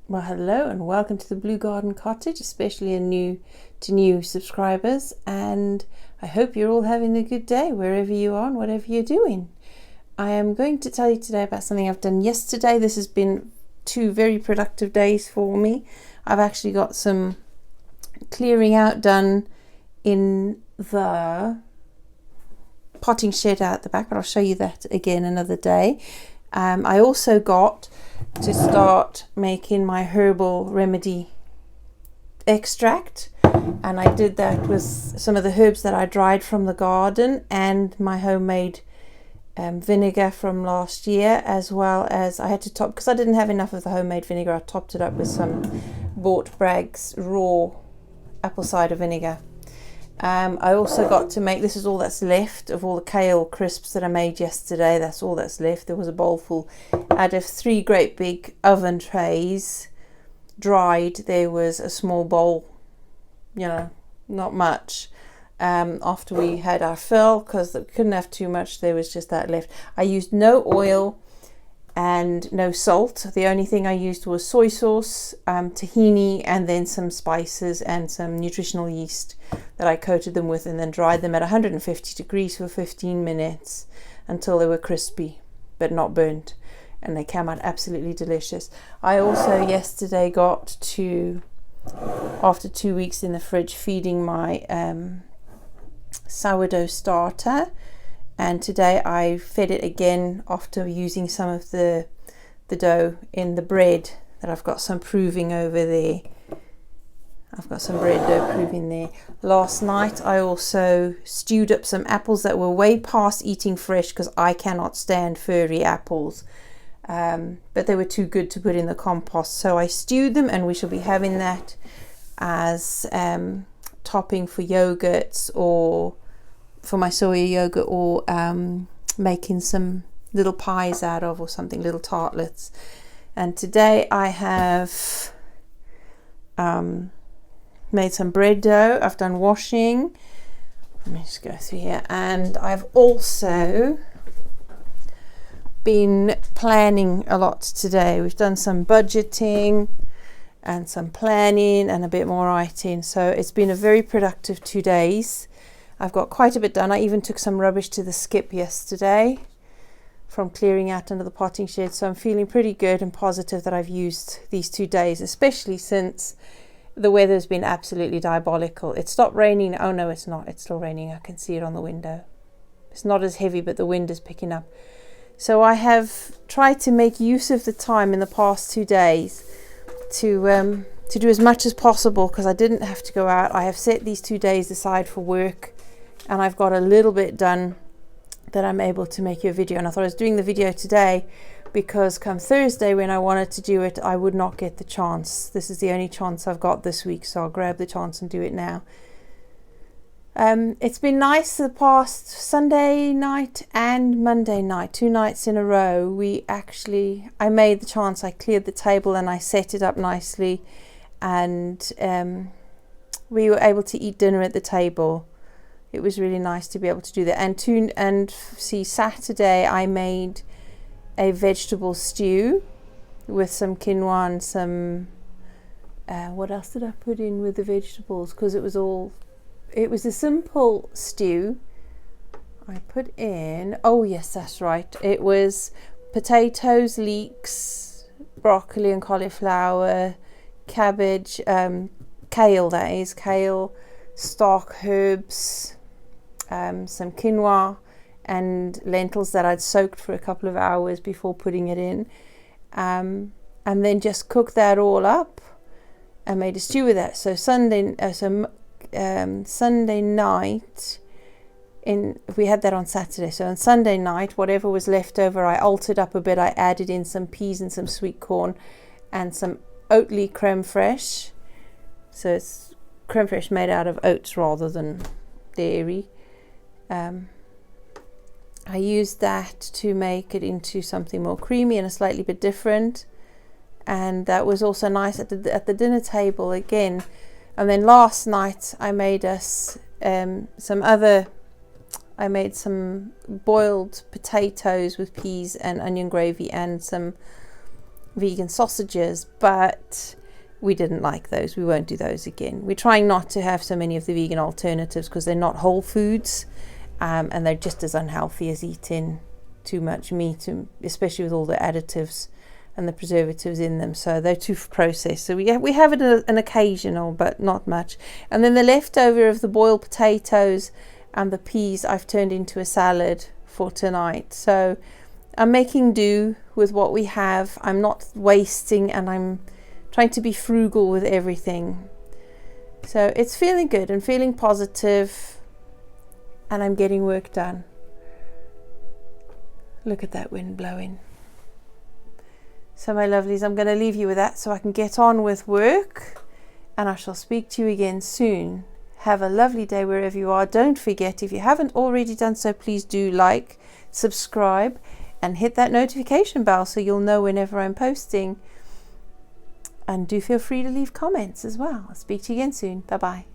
Well, hello and welcome to the Blue Garden Cottage, especially new subscribers. And I hope you're all having a good day wherever you are and whatever you're doing. I am going to tell you today about something I've done yesterday. This has been 2 very productive days for me. I've actually got some clearing out done in the potting shed out the back, but I'll show you that again another day. I also got to start making my herbal remedy extract, and I did that with some of the herbs that I dried from the garden and my homemade vinegar from last year, as well as I had to top, because I didn't have enough of the homemade vinegar, I topped it up with some bought Bragg's raw apple cider vinegar. I also got to make, this is all that's left of all the kale crisps that I made yesterday. That's all that's left. There was a bowl full out of 3 great big oven trays dried. There was a small bowl, not much, after we had our fill, because we couldn't have too much. There was just that left. I used no oil and no salt. The only thing I used was soy sauce, tahini, and then some spices and some nutritional yeast that I coated them with, and then dried them at 150 degrees for 15 minutes until they were crispy but not burnt, and they came out absolutely delicious. I also yesterday got to, after 2 weeks in the fridge, feeding my sourdough starter, and today I fed it again after using some of the dough in the bread that I've got some proving over there. I've got some bread dough proving there. Last night I also stewed up some apples that were way past eating fresh, because I cannot stand furry apples, but they were too good to put in the compost, so I stewed them, and we shall be having that as topping for yogurts, or for my soya yogurt, or making some little pies out of, or something, little tartlets. And today I have made some bread dough. I've done washing. Let me just go through here. And I've also been planning a lot today. We've done some budgeting and some planning and a bit more writing. So it's been a very productive 2 days. I've got quite a bit done. I even took some rubbish to the skip yesterday from clearing out under the potting shed. So I'm feeling pretty good and positive that I've used these 2 days, especially since the weather's been absolutely diabolical. It stopped raining. Oh no, it's not. It's still raining. I can see it on the window. It's not as heavy, but the wind is picking up. So I have tried to make use of the time in the past 2 days to do as much as possible, because I didn't have to go out. I have set these 2 days aside for work, and I've got a little bit done that I'm able to make you a video. And I thought I was doing the video today because come Thursday, when I wanted to do it, I would not get the chance. This is the only chance I've got this week, so I'll grab the chance and do it now. It's been nice the past Sunday night and Monday night, 2 nights in a row. I made the chance, I cleared the table and I set it up nicely, and we were able to eat dinner at the table. It was really nice to be able to do that. And Saturday I made a vegetable stew with some quinoa and some what else did I put in with the vegetables, because it was a simple stew. I put in, oh yes, that's right, it was potatoes, leeks, broccoli and cauliflower, cabbage, kale, that is kale, stock, herbs, some quinoa and lentils that I'd soaked for a couple of hours before putting it in, and then just cooked that all up and made a stew with that. So Sunday night, we had that on Saturday. So on Sunday night, whatever was left over, I altered up a bit. I added in some peas and some sweet corn and some Oatly creme fraiche. So it's creme fraiche made out of oats rather than dairy. I used that to make it into something more creamy and a slightly bit different, and that was also nice at the dinner table again. And then last night I made us I made some boiled potatoes with peas and onion gravy and some vegan sausages, but we didn't like those. We won't do those again. We're trying not to have so many of the vegan alternatives because they're not whole foods, and they're just as unhealthy as eating too much meat, especially with all the additives and the preservatives in them. So they're too processed. So we have it an occasional, but not much. And then the leftover of the boiled potatoes and the peas I've turned into a salad for tonight. So I'm making do with what we have. I'm not wasting, and I'm trying to be frugal with everything. So it's feeling good and feeling positive, and I'm getting work done. Look at that wind blowing. So my lovelies, I'm going to leave you with that so I can get on with work, and I shall speak to you again soon. Have a lovely day wherever you are. Don't forget, if you haven't already done so, please do like, subscribe, and hit that notification bell so you'll know whenever I'm posting. And do feel free to leave comments as well. I'll speak to you again soon. Bye bye.